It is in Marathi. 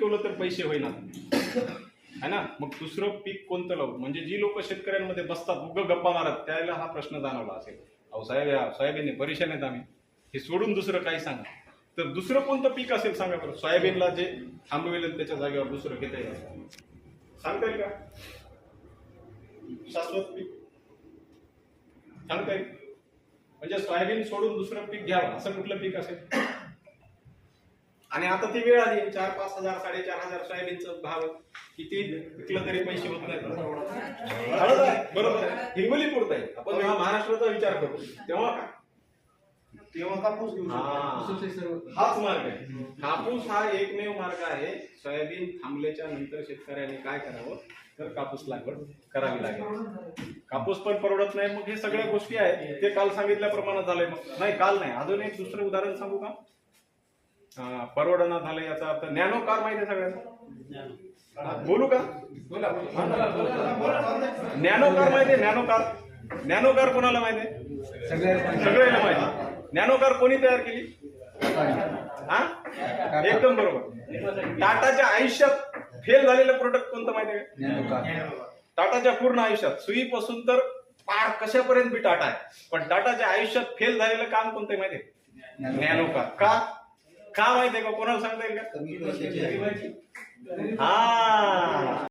पिकवलं तर पैसे होईना है ना. मग दुसरं पीक कोणतं लावू, म्हणजे जी लोक शेतकऱ्यांमध्ये बसतात उग गप्पा मारत त्याला हा प्रश्न जाणवला असेल, अहो साहेब या सोयाबीनने परेशान आहेत आम्ही, हे सोडून दुसरं काही सांगा. तर दुसरं कोणतं पीक असेल सांगा बरं, सोयाबीनला जे थांबवेल त्याच्या जागेवर दुसरं घेता येईल सांगता येईल का? शाश्वत पीक सांगता येईल म्हणजे सोयाबीन सोडून दुसरं पीक घ्यावं असं कुठलं पीक असेल? आणि आता ती वेळ आली 4-5 हजार 4,500 सोयाबीनचं भाव किती विकलं तरी पैसे होत नाही. बरोबर आहे, हिंगोली पुरत आहे. आपण जेव्हा महाराष्ट्राचा विचार करतो तेव्हा काय, तेव्हा कापूस घेऊ. हाच मार्ग आहे. कापूस हा एकमेव मार्ग आहे. सोयाबीन थांबल्याच्या नंतर शेतकऱ्यांनी काय करावं तर कापूस लागवड करावी लागेल. कापूस पण परवडत नाही. मग हे सगळ्या गोष्टी आहेत ते काल सांगितल्याप्रमाणे झालंय. मग नाही काल नाही, अजून एक दुसरं उदाहरण सांगू का? परवडना झालं याचा अर्थ नॅनो कार माहिती आहे सगळ्यांना, बोलू का? नॅनो कार माहिती आहे? नॅनो कार, नॅनो कार कोणाला माहिती आहे? सगळ्यांना माहिती. नॅनो कार कोणी तयार केली? हा एकदम बरोबर. टाटाच्या आयुष्यात फेल झालेलं प्रोडक्ट कोणतं माहिती आहे? टाटाच्या पूर्ण आयुष्यात सुईपासून तर पार कशापर्यंत बी टाटा आहे, पण टाटाच्या आयुष्यात फेल झालेलं काम कोणतं माहिती आहे? Nano car. का माहिती आहे का? कोणाला सांगता येईल का? हा